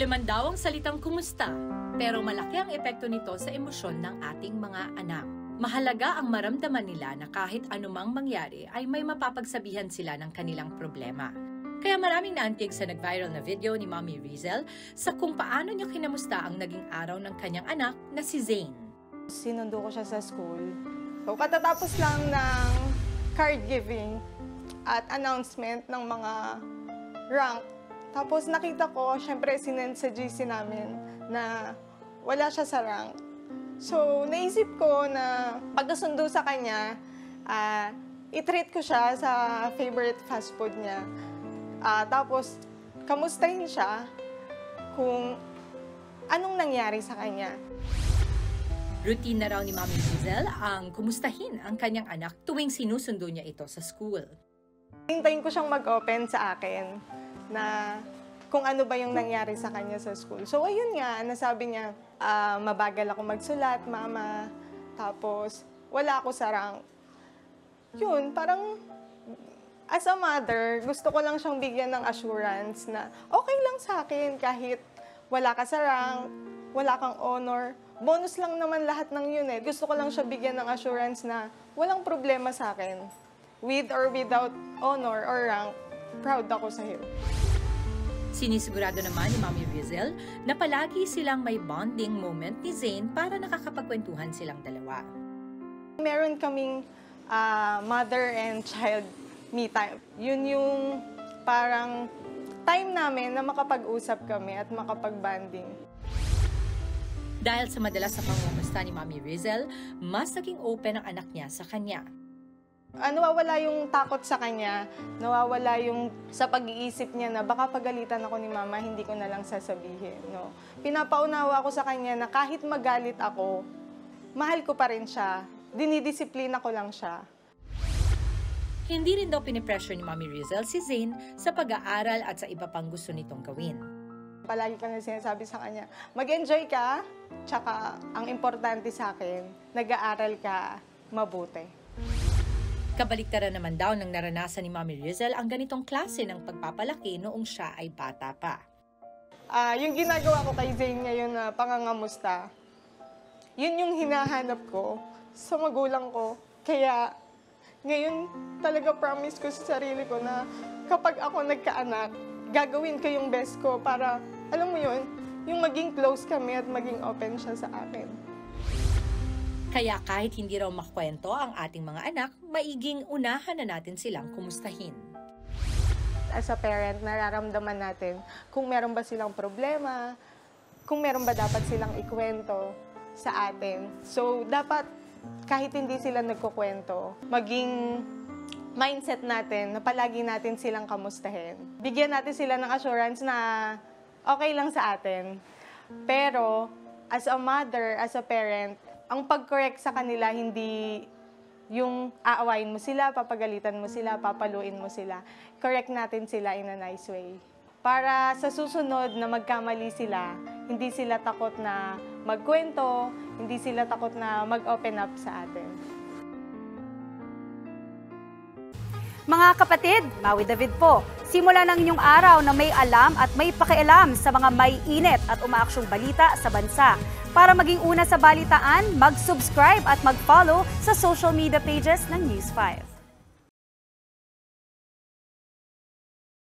Simple man daw ang salitang kumusta, pero malaki ang epekto nito sa emosyon ng ating mga anak. Mahalaga ang maramdaman nila na kahit anumang mangyari ay may mapapagsabihan sila ng kanilang problema. Kaya maraming naantig sa nag-viral na video ni Mommy Rizel sa kung paano niya kinamusta ang naging araw ng kanyang anak na si Zane. Sinundo ko siya sa school. So, katatapos lang ng card giving at announcement ng mga rank. Tapos nakita ko, syempre sinend sa GC namin na wala siya sa rank. So, naisip ko na pagkasundo sa kanya, i-treat ko siya sa favorite fast food niya. Tapos, kamustahin siya kung anong nangyari sa kanya. Routine na raw ni Mommy Rizel ang kumustahin ang kanyang anak tuwing sinusundo niya ito sa school. Hintayin ko siyang mag-open sa akin na kung ano ba yung nangyari sa kanya sa school. So, ayun nga, nasabi niya, mabagal ako magsulat, mama. Tapos, wala ako sa rank. Yun, parang as a mother, gusto ko lang siyang bigyan ng assurance na okay lang sa akin kahit wala ka sa rank, wala kang honor. Bonus lang naman lahat ng yun eh. Gusto ko lang siya bigyan ng assurance na walang problema sa akin. With or without honor or rank, proud ako sa iyo. Sinisigurado naman ni Mommy Rizel na palagi silang may bonding moment ni Zane para nakakapagkwentuhan silang dalawa. Meron kaming mother and child me time. Yun yung parang time namin na makapag-usap kami at makapag-bonding. Dahil sa madalas na pangungumusta ni Mommy Rizel, mas naging open ang anak niya sa kanya. Nawawala yung takot sa kanya, nawawala yung sa pag-iisip niya na baka pagalitan ako ni mama, hindi ko na lang sasabihin. No? Pinapaunawa ko sa kanya na kahit magalit ako, mahal ko pa rin siya, dinidisiplina ko lang siya. Hindi rin daw pinipressure ni Mommy Rizel si Zane sa pag-aaral at sa iba pang gusto nitong gawin. Palagi ko na sinasabi sa kanya, mag-enjoy ka, tsaka ang importante sa akin, nag-aaral ka mabuti. Kabaliktaran naman daw ng naranasan ni Mommy Rizel ang ganitong klase ng pagpapalaki noong siya ay bata pa. Yung ginagawa ko kay Zane ngayon na pangangamusta, yun yung hinahanap ko sa magulang ko. Kaya ngayon talaga promise ko sa sarili ko na kapag ako nagkaanak, gagawin ko yung best ko para, alam mo yun, yung maging close kami at maging open siya sa akin. Kaya kahit hindi raw makwento ang ating mga anak, maiging unahan na natin silang kumustahin. As a parent, nararamdaman natin kung meron ba silang problema, kung meron ba dapat silang ikwento sa atin. So, dapat kahit hindi sila nagkukwento, maging mindset natin na palagi natin silang kamustahin. Bigyan natin sila ng assurance na okay lang sa atin. Pero, as a mother, as a parent, ang pag-correct sa kanila, hindi yung aawain mo sila, papagalitan mo sila, papaluin mo sila. Correct natin sila in a nice way. Para sa susunod na magkamali sila, hindi sila takot na magkwento, hindi sila takot na mag-open up sa atin. Mga kapatid, Maui David po. Simula ng inyong araw na may alam at may pakialam sa mga may init at umaaksyong balita sa bansa. Para maging una sa balitaan, mag-subscribe at mag-follow sa social media pages ng News 5.